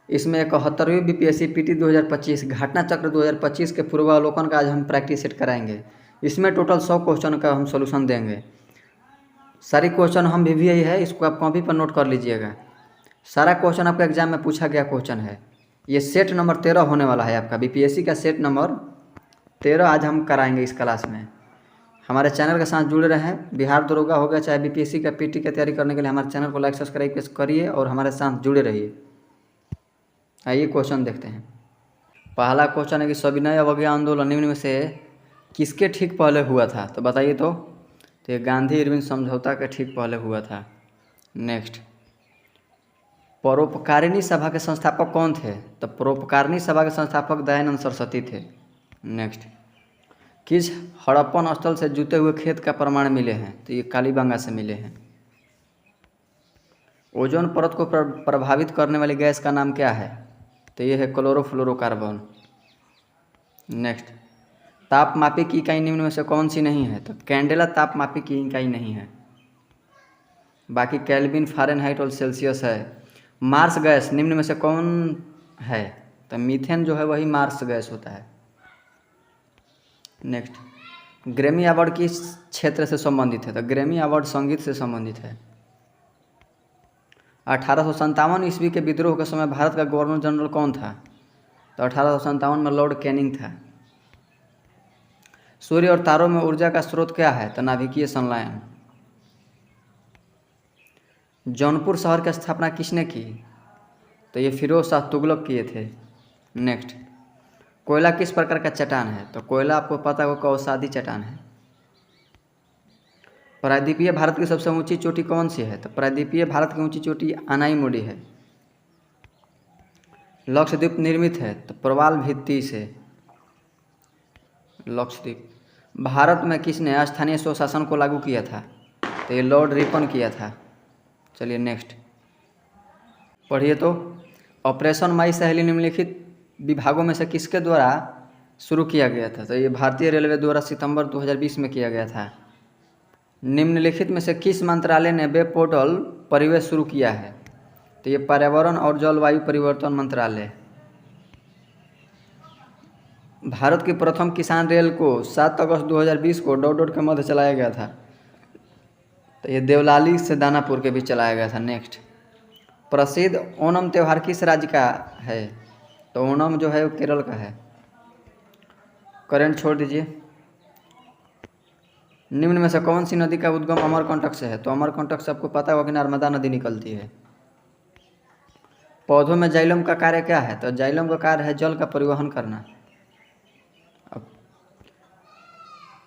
इसमें 71वीं BPSC PT 2025 घटना चक्र 2025 के पूर्वावलोकन का आज हम प्रैक्टिस सेट कराएंगे। इसमें टोटल 100 क्वेश्चन का हम सोल्यूशन देंगे। सारी क्वेश्चन हम भी यही है, इसको आप कॉपी पर नोट कर लीजिएगा। सारा क्वेश्चन आपका एग्जाम में पूछा गया क्वेश्चन है। ये सेट नंबर 13 होने वाला है आपका बीपीएससी का सेट नंबर 13 आज हम कराएंगे इस क्लास में। हमारे चैनल के साथ जुड़े रहें। बिहार दरोगा हो गया चाहे बीपीएससी का पीटी की तैयारी करने के लिए हमारे चैनल को लाइक सब्सक्राइब करिए और हमारे साथ जुड़े रहिए। आइए क्वेश्चन देखते हैं। पहला क्वेश्चन है कि सविनय अवज्ञा आंदोलन निम्न में से किसके ठीक पहले हुआ था? तो बताइए तो ये गांधी इरविन समझौता के ठीक पहले हुआ था। नेक्स्ट, परोपकारिणी सभा के संस्थापक कौन थे? तो परोपकारिणी सभा के संस्थापक दयानंद सरस्वती थे। नेक्स्ट, किस हड़प्पन स्थल से जुते हुए खेत का प्रमाण मिले हैं? तो ये कालीबंगा से मिले हैं। ओजोन परत को प्रभावित करने वाली गैस का नाम क्या है? तो ये है क्लोरोफ्लोरोकार्बन। नेक्स्ट, तापमापी की इकाई निम्न में से कौन सी नहीं है? तो कैंडेला तापमापी की इकाई नहीं है। बाकी केल्विन, फ़ारेनहाइट और सेल्सियस है। मार्स गैस निम्न में से कौन है? तो मीथेन जो है वही मार्स गैस होता है। नेक्स्ट, ग्रैमी अवार्ड किस क्षेत्र से संबंधित है? तो ग्रैमी अवार्ड संगीत से संबंधित है। 1857 ईस्वी के विद्रोह के समय भारत का गवर्नर जनरल कौन था? तो 1857 में लॉर्ड कैनिंग था। सूर्य और तारों में ऊर्जा का स्रोत क्या है? तो नाभिकीय संलयन। जौनपुर शहर की स्थापना किसने की? तो ये फिरोज शाह तुगलक किए थे। नेक्स्ट, कोयला किस प्रकार का चट्टान है? तो कोयला आपको पता होगा कौसादी चट्टान है। प्रायद्वीपीय भारत की सबसे ऊंची चोटी कौन सी है? तो प्रायद्वीपीय भारत की ऊंची चोटी अनाईमुड़ी है। लक्षद्वीप निर्मित है तो प्रवाल भित्ति से। लक्षद्वीप। भारत में किसने स्थानीय स्वशासन को लागू किया था? तो ये लॉर्ड रिपन किया था। चलिए नेक्स्ट पढ़िए तो। ऑपरेशन माई सहेली निम्नलिखित विभागों में से किसके द्वारा शुरू किया गया था? तो ये भारतीय रेलवे द्वारा सितंबर 2020 में किया गया था। निम्नलिखित में से किस मंत्रालय ने वेब पोर्टल परिवेश शुरू किया है? तो ये पर्यावरण और जलवायु परिवर्तन मंत्रालय। भारत की प्रथम किसान रेल को 7 अगस्त 2020 को डोडोड के मध्य चलाया गया था। तो ये देवलाली से दानापुर के बीच चलाया गया था। नेक्स्ट, प्रसिद्ध ओणम त्यौहार किस राज्य का है? तो ओणम जो है वो केरल का है। करंट छोड़ दीजिए। निम्न में से कौन सी नदी का उद्गम अमरकंटक से है? तो अमरकंटक से आपको पता होगा कि नर्मदा नदी निकलती है। पौधों में जाइलम का कार्य क्या है? तो जाइलम का कार्य है जल का परिवहन करना। अब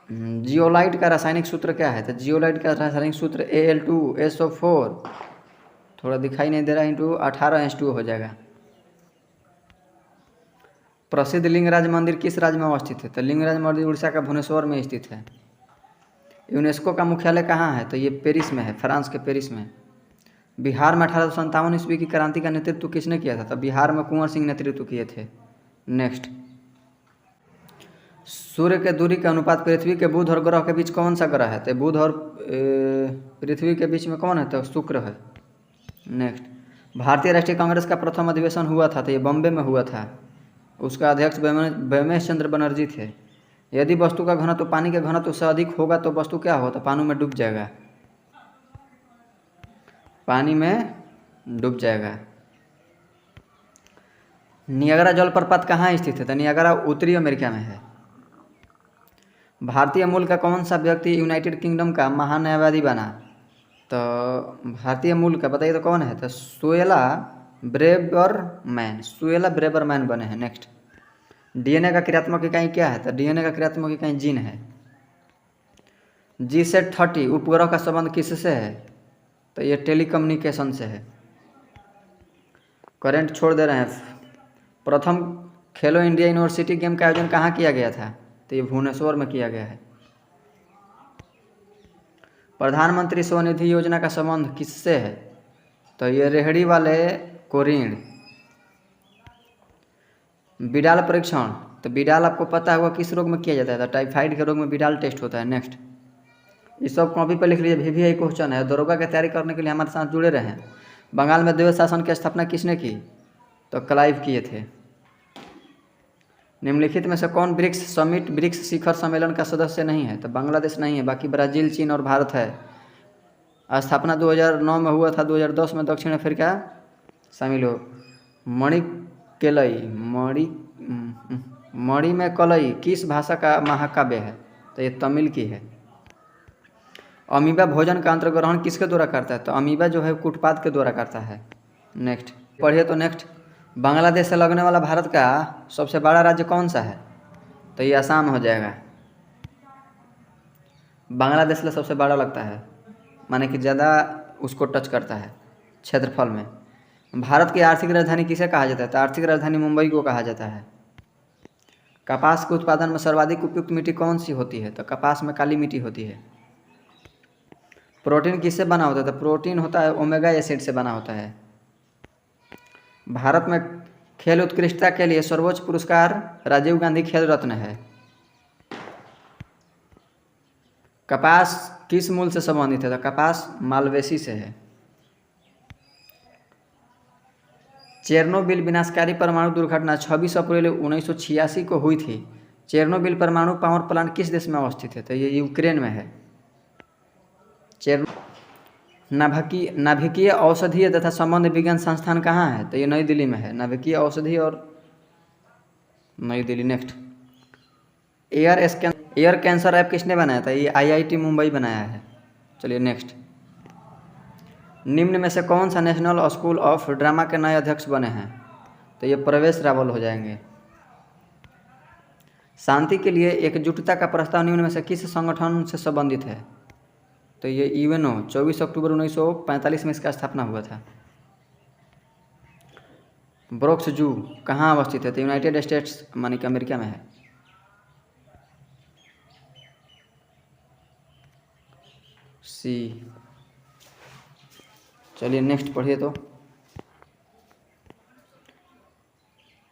जियोलाइट का रासायनिक सूत्र क्या है? तो जियोलाइट का रासायनिक सूत्र Al2SO4 थोड़ा दिखाई नहीं दे रहा इंटू 18H2O हो जाएगा। प्रसिद्ध लिंगराज मंदिर किस राज्य में अवस्थित है? तो लिंगराज मंदिर उड़ीसा का भुवनेश्वर में स्थित है। यूनेस्को का मुख्यालय कहाँ है? तो ये पेरिस में है, फ्रांस के पेरिस में। बिहार में 1857 ईस्वी की क्रांति का नेतृत्व किसने किया था? तो बिहार में कुंवर सिंह नेतृत्व किए थे। नेक्स्ट, सूर्य के दूरी के अनुपात पृथ्वी के बुध और ग्रह के बीच कौन सा ग्रह है? तो बुध और पृथ्वी के बीच में कौन है? तो शुक्र है। नेक्स्ट, भारतीय राष्ट्रीय कांग्रेस का प्रथम अधिवेशन हुआ था तो ये बॉम्बे में हुआ था। उसका अध्यक्ष बैमेश चंद्र बनर्जी थे। यदि वस्तु का घनत्व पानी के घनत्व से अधिक होगा तो वस्तु क्या होगा? तो पानी में डूब जाएगा। पानी में डूब जाएगा। नियाग्रा जलप्रपात कहाँ स्थित है? तो नियाग्रा उत्तरी अमेरिका में है। भारतीय मूल का कौन सा व्यक्ति यूनाइटेड किंगडम का महान्यायवादी बना? तो भारतीय मूल का बताइए तो कौन है? तो सुएला ब्रेबरमैन। सुएला ब्रेबरमैन बने हैं। नेक्स्ट, डीएनए का क्रियात्मक इकाई क्या है? तो डीएनए का क्रियात्मक इकाई जीन है। GSAT-30 उपग्रह का संबंध किससे है? तो ये टेलीकम्युनिकेशन से है। करंट छोड़ दे रहे हैं। प्रथम खेलो इंडिया यूनिवर्सिटी गेम का आयोजन कहाँ किया गया था? तो ये भुवनेश्वर में किया गया है। प्रधानमंत्री स्वनिधि योजना का संबंध किससे है? तो ये रेहड़ी वाले को ऋण। बिडाल परीक्षण, तो बिडाल आपको पता होगा किस रोग में किया जाता है? तो टाइफाइड के रोग में बिडाल टेस्ट होता है। नेक्स्ट, ये सब कॉपी पर लिख लीजिए, भी क्वेश्चन है। दरोगा की तैयारी करने के लिए हमारे साथ जुड़े रहें। बंगाल में द्वैत शासन की स्थापना किसने की? तो क्लाइव किए थे। निम्नलिखित में से कौन ब्रिक्स समिट ब्रिक्स शिखर सम्मेलन का सदस्य नहीं है? तो बांग्लादेश नहीं है, बाकी ब्राज़ील, चीन और भारत है। स्थापना 2009 में हुआ था, 2010 में दक्षिण अफ्रीका शामिल हो। मणि में कलई किस भाषा का महाकाव्य है? तो ये तमिल की है। अमीबा भोजन का अंतर्ग्रहण किसके द्वारा करता है? तो अमीबा जो है कुटपाद के द्वारा करता है। नेक्स्ट पढ़िए तो नेक्स्ट, बांग्लादेश से लगने वाला भारत का सबसे बड़ा राज्य कौन सा है? तो ये आसाम हो जाएगा। बांग्लादेश से सबसे बड़ा लगता है, माने कि ज़्यादा उसको टच करता है क्षेत्रफल में। भारत की आर्थिक राजधानी किसे कहा जाता है? तो आर्थिक राजधानी मुंबई को कहा जाता है। कपास के उत्पादन में सर्वाधिक उपयुक्त मिट्टी कौन सी होती है? तो कपास में काली मिट्टी होती है। प्रोटीन किससे बना होता है? तो प्रोटीन होता है ओमेगा एसिड से बना होता है। भारत में खेल उत्कृष्टता के लिए सर्वोच्च पुरस्कार राजीव गांधी खेल रत्न है। कपास किस मूल से संबंधित है? तो कपास मालवेसी से है। चेरनोबिल विनाशकारी परमाणु दुर्घटना 26 अप्रैल 1986 को हुई थी। चेरनोबिल परमाणु पावर प्लांट किस देश में अवस्थित है? तो ये यूक्रेन में है। नाभिकीय औषधीय तथा संबंध विज्ञान संस्थान कहाँ है? तो ये नई दिल्ली में है। नाभिकीय औषधि और नई Delhi. Next, air cancer app किसने बनाया था? ये IIT मुंबई बनाया है। चलिए नेक्स्ट, निम्न में से कौन सा नेशनल स्कूल ऑफ ड्रामा के नए अध्यक्ष बने हैं? तो ये प्रवेश रावल हो जाएंगे। शांति के लिए एकजुटता का प्रस्ताव निम्न में से किस संगठन से संबंधित है? तो ये UNO 24 अक्टूबर 1945 में इसका स्थापना हुआ था। ब्रोक्स जू कहाँ अवस्थित है? तो यूनाइटेड स्टेट्स मानी कि अमेरिका में है। सी। चलिए नेक्स्ट पढ़िए तो,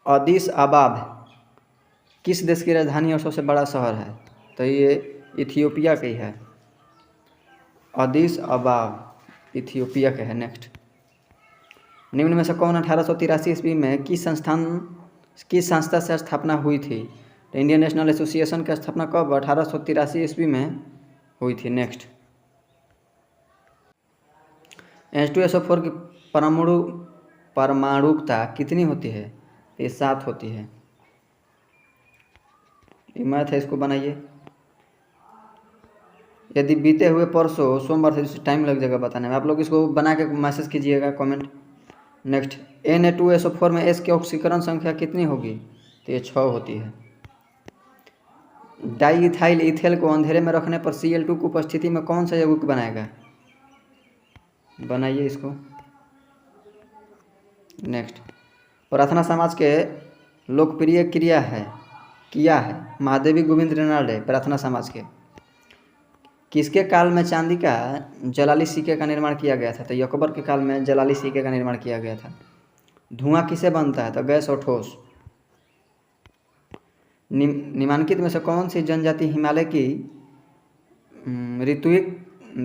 अदीस अबाब किस देश की राजधानी और सबसे बड़ा शहर है? तो ये इथियोपिया की है। अदीस अबाब इथियोपिया के है। नेक्स्ट, निम्न में से कौन 1883 ईस्वी में किस संस्था से स्थापना हुई थी? तो इंडियन नेशनल एसोसिएशन की स्थापना कब 1883 ईस्वी में हुई थी। नेक्स्ट, H2SO4 की परमाणुकता कितनी होती है? ये 7 होती है। ये मैथ है, इसको बनाइए। यदि बीते हुए परसों सोमवार से टाइम लग जाएगा बताने में, आप लोग इसको बना के मैसेज कीजिएगा कमेंट। नेक्स्ट, Na2SO4 में S की ऑक्सीकरण संख्या कितनी होगी? तो ये 6 होती है। डाईइथाइल इथेल को अंधेरे में रखने पर Cl2 की उपस्थिति में कौन सा यौगिक बनाएगा? बनाइए इसको। नेक्स्ट, प्रार्थना समाज के लोकप्रिय किया है महादेवी गोविंद रेनाल्डे प्रार्थना समाज के। किसके काल में चांदी का जलाली सिक्के का निर्माण किया गया था? तो अकबर के काल में जलाली सिक्के का निर्माण किया गया था। धुआं किसे बनता है? तो गैस और ठोस। निम्नलिखित में से कौन सी जनजाति हिमालय की ऋतुइक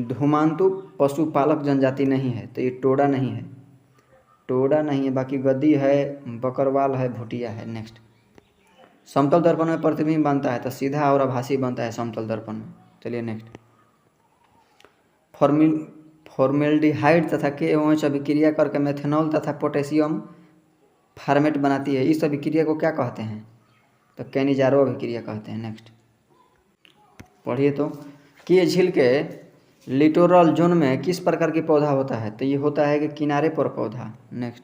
धूमांतु पशुपालक जनजाति नहीं है? तो ये टोडा नहीं है। बाकी गद्दी है, बकरवाल है, भुटिया है। नेक्स्ट, समतल दर्पण में प्रतिबिंब बनता है तो सीधा और आभासी बनता है समतल दर्पण में। चलिए नेक्स्ट, फॉर्मेल्डिहाइड तथा KOH अभिक्रिया करके मेथनॉल तथा पोटेशियम फार्मेट बनाती है। इस अभिक्रिया को क्या कहते हैं? तो कैनिजारो अभिक्रिया कहते हैं। नेक्स्ट पढ़िए तो, कि ये झील के लिटोरल जोन में किस प्रकार की पौधा होता है? तो ये होता है कि किनारे पर पौधा। नेक्स्ट,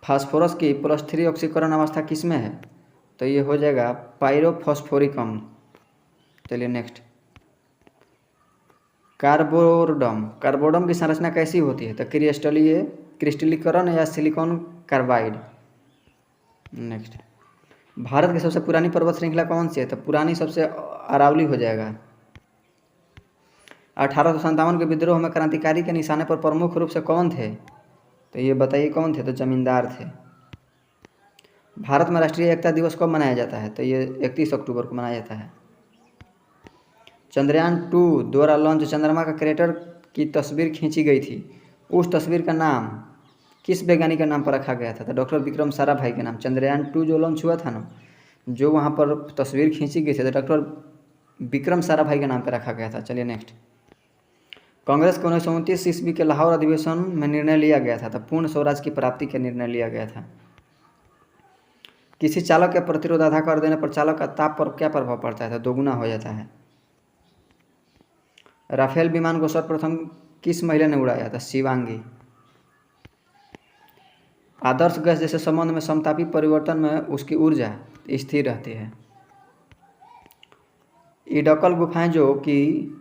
फास्फोरस की +3 ऑक्सीकरण अवस्था किस में है? तो ये हो जाएगा पायरोफॉस्फोरिक अम्ल। चलिए नेक्स्ट, कार्बोडम की संरचना कैसी होती है? तो क्रिस्टलीकरण या सिलिकॉन कार्बाइड। नेक्स्ट, भारत की सबसे पुरानी पर्वत श्रृंखला कौन सी है? तो पुरानी सबसे अरावली हो जाएगा। 1857 के विद्रोह में क्रांतिकारी के निशाने पर प्रमुख रूप से कौन थे? तो ये बताइए कौन थे? तो जमींदार थे। भारत में राष्ट्रीय एकता दिवस कब मनाया जाता है? तो ये 31 अक्टूबर को मनाया जाता है। चंद्रयान 2 द्वारा लॉन्च चंद्रमा का क्रेटर की तस्वीर खींची गई थी, उस तस्वीर का नाम किस वैज्ञानिक के नाम पर रखा गया था? तो डॉक्टर विक्रम साराभाई के नाम। चंद्रयान-2 जो लॉन्च हुआ था ना, जो वहाँ पर तस्वीर खींची गई थी, तो डॉक्टर विक्रम साराभाई के नाम पर रखा गया था। चलिए नेक्स्ट। कांग्रेस के 1929 ईस्वी के लाहौर अधिवेशन में निर्णय लिया गया था, तो पूर्ण स्वराज की प्राप्ति का निर्णय लिया गया था। किसी चालक के प्रतिरोध आधा कर देने पर चालक का ताप पर क्या प्रभाव पड़ता है? तो दोगुना हो जाता है। राफेल विमान को सर्वप्रथम किस महिला ने उड़ाया था? शिवांगी। आदर्श गैस जैसे संबंध में समतापी परिवर्तन में उसकी ऊर्जा स्थिर रहती है। इडक्कल गुफाएं जो कि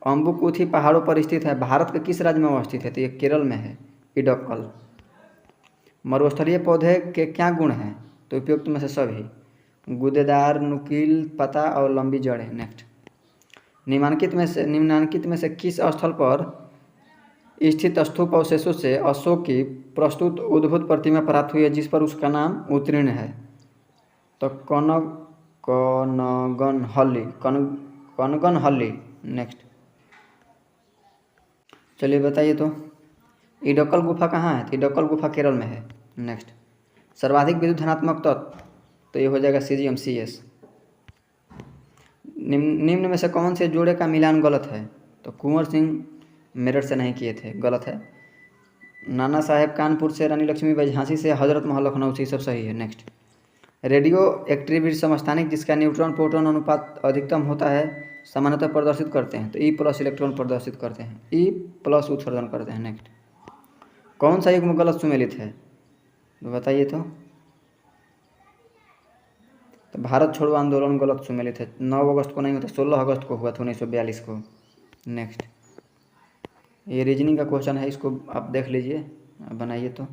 अम्बुकुथी पहाड़ों पर स्थित है, भारत के किस राज्य में अवस्थित है? तो ये केरल में है इडक्कल। मरुस्थलीय पौधे के क्या गुण हैं? तो उपयुक्त में से सभी। गूदेदार, नुकील पत्ता और लंबी जड़ें। नेक्स्ट। निम्नलिखित में से किस स्थल पर स्थित स्तूप अवशेषों से अशोक की प्रस्तुत उद्भूत प्रतिमा प्राप्त हुई है जिस पर उसका नाम उत्तीर्ण है? तो कनगनहल्ली। नेक्स्ट। चलिए बताइए तो इडक्कल गुफा कहाँ है? तो इडक्कल गुफा केरल में है। नेक्स्ट। सर्वाधिक विद्युत धनात्मक तत्व, तो ये हो जाएगा CgMCS। निम्न में से कौन से जोड़े का मिलान गलत है? तो कुंवर सिंह मेरठ से नहीं किए थे, गलत है। नाना साहेब कानपुर से, रानी लक्ष्मीबाई झांसी से, हजरत महल लखनऊ से, सब सही है। नेक्स्ट। रेडियो एक्टिविटी समस्थानिक जिसका न्यूट्रॉन प्रोटॉन अनुपात अधिकतम होता है सामान्यतः प्रदर्शित करते हैं? तो E+ इलेक्ट्रॉन प्रदर्शित करते हैं, E+ उत्सर्जन करते हैं। नेक्स्ट। कौन सा युग्म गलत सुमेलित है? तो बताइए तो भारत छोड़ो आंदोलन गलत सुमेलित है। 9 अगस्त को नहीं होता, 16 अगस्त को हुआ था 1942 को। नेक्स्ट। ये रीजनिंग का क्वेश्चन है, इसको आप देख लीजिए, बनाइए तो।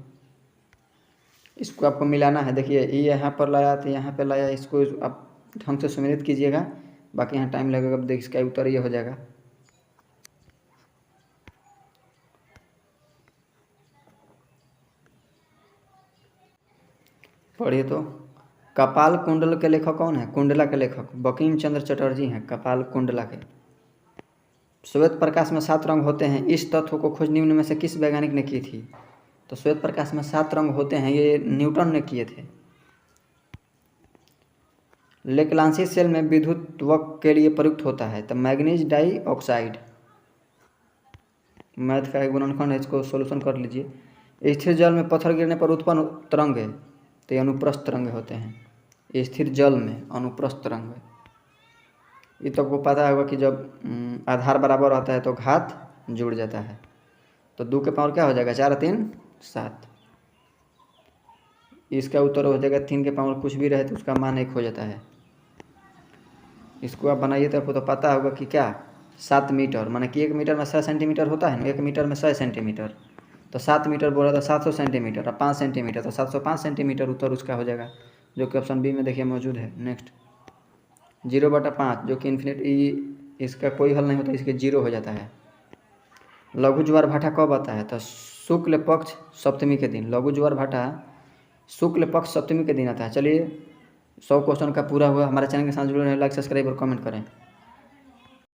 इसको आपको मिलाना है। देखिए ये यहाँ पर लाया तो यहाँ पे लाया, इसको आप ढंग से सुमेलित कीजिएगा, बाकी यहाँ टाइम लगेगा। अब देखिए इसका उत्तर ये हो जाएगा। पढ़िए तो। कपाल कुंडल के लेखक कौन है? कुंडला के लेखक बंकिम चंद्र चटर्जी हैं, कपाल कुंडला के। श्वेत प्रकाश में 7 रंग होते हैं, इस तत्व को खोज निम्न में से किस वैज्ञानिक ने की थी? तो श्वेत प्रकाश में 7 रंग होते हैं, ये न्यूटन ने किए थे। लेक्लांसी सेल में विद्युतवक के लिए प्रयुक्त होता है? तो मैग्नीज डाइऑक्साइड। मैथ का एक गुणनखंड है, इसको सोल्यूशन कर लीजिए। स्थिर जल में पत्थर गिरने पर उत्पन्न तरंग है? तो ये अनुप्रस्थ तरंगे होते हैं। स्थिर जल में अनुप्रस्थ तरंग। ये तो आपको पता होगा कि जब आधार बराबर होता है तो घात जुड़ जाता है। तो 2 के पावर क्या हो जाएगा? 4 और 3 7। इसका उत्तर हो जाएगा 3 के पावर कुछ भी रहे तो उसका मान 1 हो जाता है। इसको आप बनाइए तो आपको तो पता होगा कि क्या 7 मीटर, माने कि 1 मीटर में 6 सेंटीमीटर होता है ना, 1 मीटर में 6 सेंटीमीटर। तो 7 मीटर बोला तो 700 सेंटीमीटर और 5 सेंटीमीटर तो 705 सेंटीमीटर उत्तर उसका हो जाएगा, जो कि ऑप्शन बी में देखिए मौजूद है। नेक्स्ट। 0/5 जो कि इन्फिनिटी, इसका कोई हल नहीं होता, इसके 0 हो जाता है। लघु ज्वार भाटा कब आता है? तो शुक्ल पक्ष सप्तमी के दिन। लघु ज्वार भाटा शुक्ल पक्ष सप्तमी के दिन आता है। चलिए 100 क्वेश्चन का पूरा हुआ। हमारे चैनल के साथ जुड़े रहें, लाइक सब्सक्राइब और कमेंट करें।